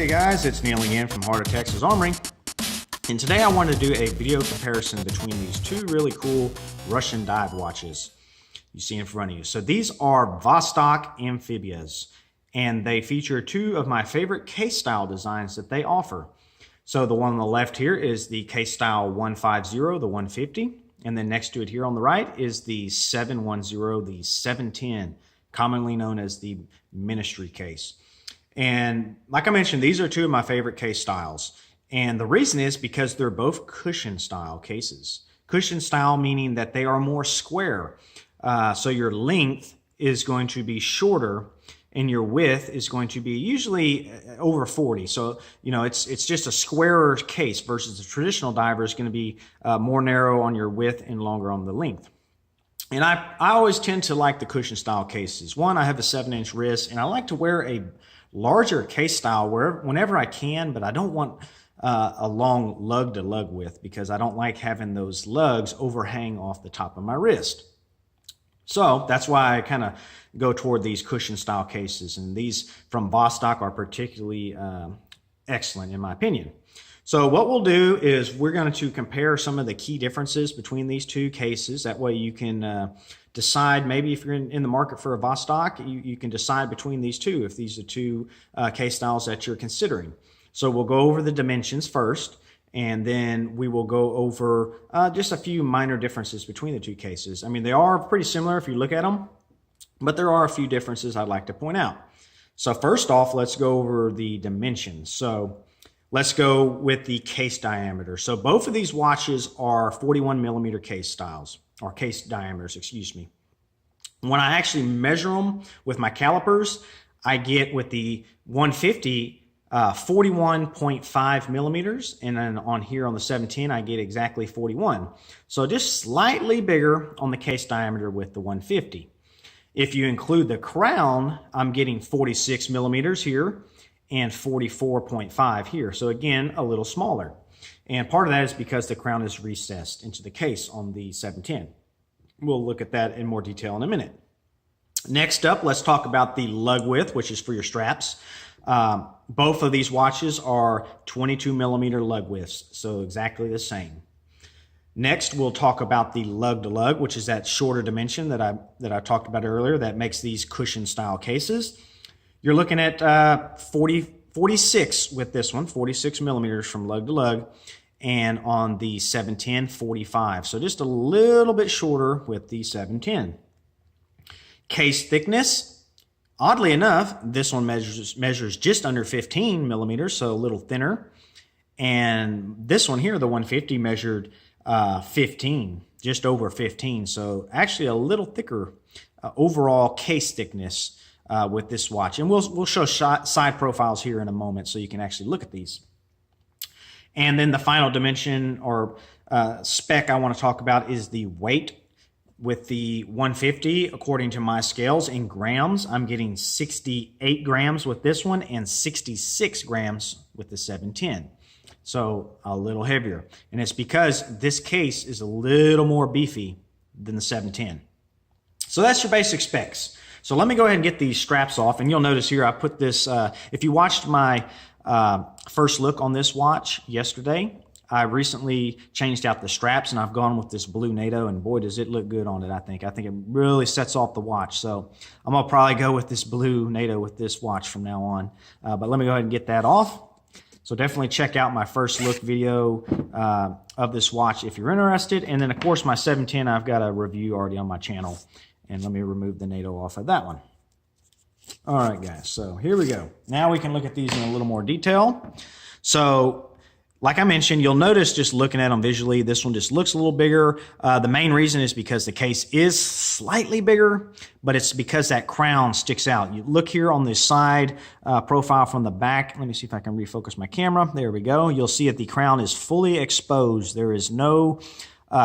Hey guys, it's Neil again from Heart of Texas Armory, and today I wanted to do a video comparison between these two really cool Russian dive watches you see in front of you. So these are Vostok Amphibias, and they feature two of my favorite case style designs that they offer. So the one on the left here is the case style 150, the 150, and then next to it here on the right is the 710, the 710, commonly known as the ministry case. And like I mentioned, these are two of my favorite case styles. And the reason is because they're both cushion style cases. Cushion style meaning that they are more square. So your length is going to be shorter and your width is going to be usually over 40. So, you know, it's just a squarer case versus the traditional diver is going to be more narrow on your width and longer on the length. And I always tend to like the cushion style cases. One, I have a 7-inch wrist and I like to wear a larger case style whenever I can, but I don't want a long Lug De Lug width because I don't like having those lugs overhang off the top of my wrist. So that's why I kind of go toward these cushion style cases, and these from Vostok are particularly excellent in my opinion. So what we'll do is we're going to compare some of the key differences between these two cases. That way you can decide, maybe if you're in the market for a Vostok, you can decide between these two if these are two case styles that you're considering. So we'll go over the dimensions first, and then we will go over just a few minor differences between the two cases. I mean, they are pretty similar if you look at them, but there are a few differences I'd like to point out. So first off, let's go over the dimensions. So let's go with the case diameter. So both of these watches are 41 millimeter case styles, or case diameters, excuse me. When I actually measure them with my calipers, I get with the 150 41.5 millimeters, and then on here on the 710 I get exactly 41. So just slightly bigger on the case diameter with the 150. If you include the crown, I'm getting 46 millimeters here and 44.5 here. So again, a little smaller. And part of that is because the crown is recessed into the case on the 710. We'll look at that in more detail in a minute. Next up, let's talk about the lug width, which is for your straps. Both of these watches are 22 millimeter lug widths, so exactly the same. Next, we'll talk about the Lug De Lug, which is that shorter dimension that I talked about earlier that makes these cushion style cases. You're looking at 46 with this one, 46 millimeters from Lug De Lug, and on the 710, 45. So just a little bit shorter with the 710. Case thickness. Oddly enough, this one measures just under 15 millimeters, so a little thinner. And this one here, the 150, measured 15, just over 15. So actually a little thicker overall case thickness with this watch. And we'll show side profiles here in a moment so you can actually look at these. And then the final dimension or spec I want to talk about is the weight. With the 150, according to my scales in grams, I'm getting 68 grams with this one and 66 grams with the 710. So a little heavier. And it's because this case is a little more beefy than the 710. So that's your basic specs. So let me go ahead and get these straps off. And you'll notice here I put this, if you watched my first look on this watch yesterday, I recently changed out the straps and I've gone with this blue NATO, and boy does it look good on it. I think it really sets off the watch. So I'm gonna probably go with this blue NATO with this watch from now on. But let me go ahead and get that off. So definitely check out my first look video of this watch if you're interested. And then of course my 710, I've got a review already on my channel. And let me remove the NATO off of that one. All right guys, so here we go. Now we can look at these in a little more detail. So like I mentioned, you'll notice just looking at them visually, this one just looks a little bigger. The main reason is because the case is slightly bigger, but it's because that crown sticks out. You look here on the side profile from the back. Let me see if I can refocus my camera. There we go. You'll see that the crown is fully exposed. There is no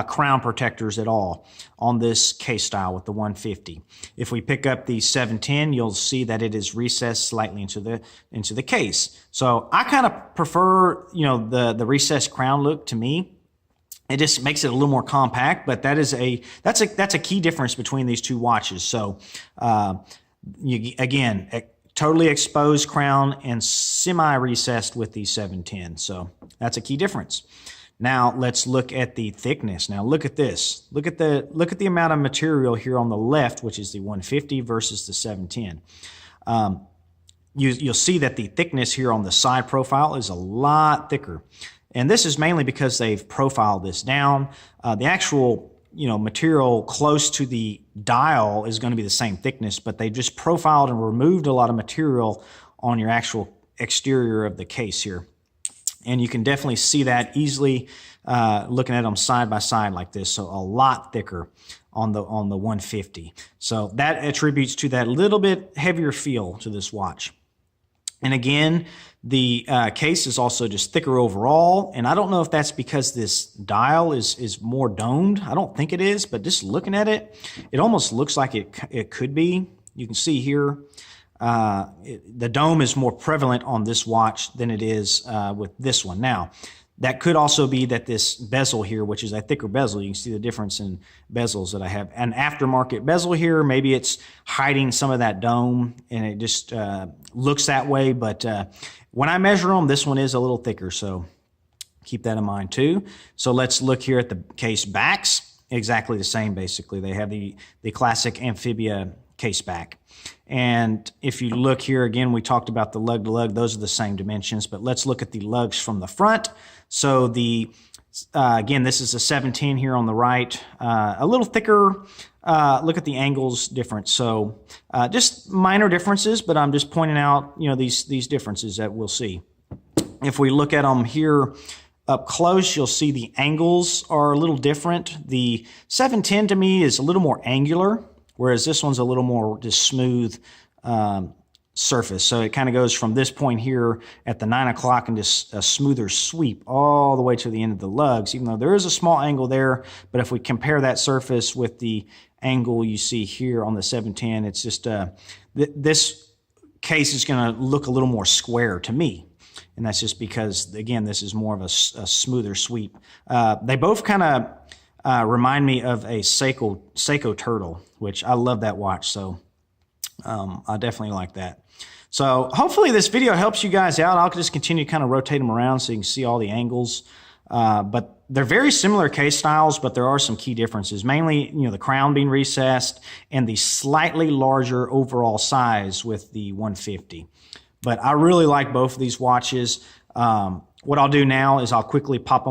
crown protectors at all on this case style with the 150. If we pick up the 710, you'll see that it is recessed slightly into the case. So I kind of prefer, you know, the recessed crown look to me. It just makes it a little more compact, but that's a key difference between these two watches. So again, totally exposed crown and semi-recessed with the 710. So that's a key difference. Now let's look at the thickness. Now look at this. Look at the amount of material here on the left, which is the 150 versus the 710. You'll see that the thickness here on the side profile is a lot thicker. And this is mainly because they've profiled this down. The actual material close to the dial is going to be the same thickness, but they just profiled and removed a lot of material on your actual exterior of the case here. And you can definitely see that easily looking at them side by side like this. So a lot thicker on the 150. So that attributes to that little bit heavier feel to this watch. And again, the case is also just thicker overall, and I don't know if that's because this dial is more domed. I don't think it is, but just looking at it, it almost looks like it could be. You can see here, the dome is more prevalent on this watch than it is with this one. Now, that could also be that this bezel here, which is a thicker bezel, you can see the difference in bezels that I have. An aftermarket bezel here, maybe it's hiding some of that dome and it just looks that way. But when I measure them, this one is a little thicker, so keep that in mind too. So let's look here at the case backs. Exactly the same, basically. They have the classic Amphibia case back. And if you look here again, we talked about the Lug De Lug. Those are the same dimensions, but let's look at the lugs from the front. So again, this is a 710 here on the right, a little thicker. Look at the angles difference. So just minor differences, but I'm just pointing out, these differences that we'll see. If we look at them here up close, you'll see the angles are a little different. The 710 to me is a little more angular, whereas this one's a little more just smooth surface. So it kind of goes from this point here at the 9 o'clock and just a smoother sweep all the way to the end of the lugs, even though there is a small angle there. But if we compare that surface with the angle you see here on the 710, it's just this case is going to look a little more square to me. And that's just because, again, this is more of a smoother sweep. They both kind of remind me of a Seiko Turtle, which I love that watch. So I definitely like that. So hopefully this video helps you guys out. I'll just continue to kind of rotate them around so you can see all the angles. But they're very similar case styles, but there are some key differences. Mainly, the crown being recessed and the slightly larger overall size with the 150. But I really like both of these watches. What I'll do now is I'll quickly pop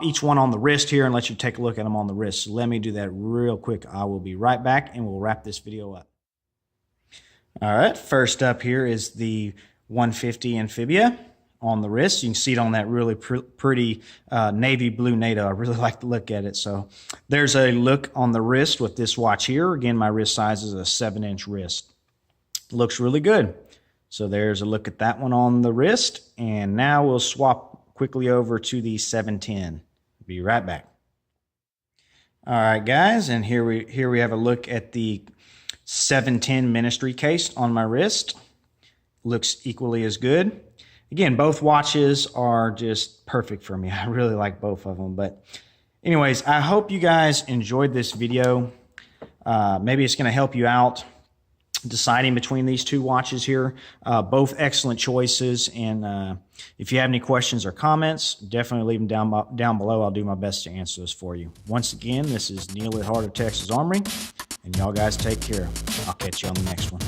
each one on the wrist here and let you take a look at them on the wrist. So let me do that real quick. I will be right back and we'll wrap this video up. All right, first up here is the 150 Amphibia on the wrist. You can see it on that really pretty navy blue NATO. I really like to look at it. So there's a look on the wrist with this watch here. Again, my wrist size is a 7-inch wrist. Looks really good. So there's a look at that one on the wrist. And now we'll swap quickly over to the 710. Be right back. All right, guys, and here we have a look at the 710 Ministry case on my wrist. Looks equally as good. Again, both watches are just perfect for me. I really like both of them. But anyways, I hope you guys enjoyed this video. Maybe it's going to help you out deciding between these two watches here. Both excellent choices. And if you have any questions or comments, definitely leave them down below. I'll do my best to answer those for you. Once again, this is Neil at Heart of Texas Armory. And y'all guys take care. I'll catch you on the next one.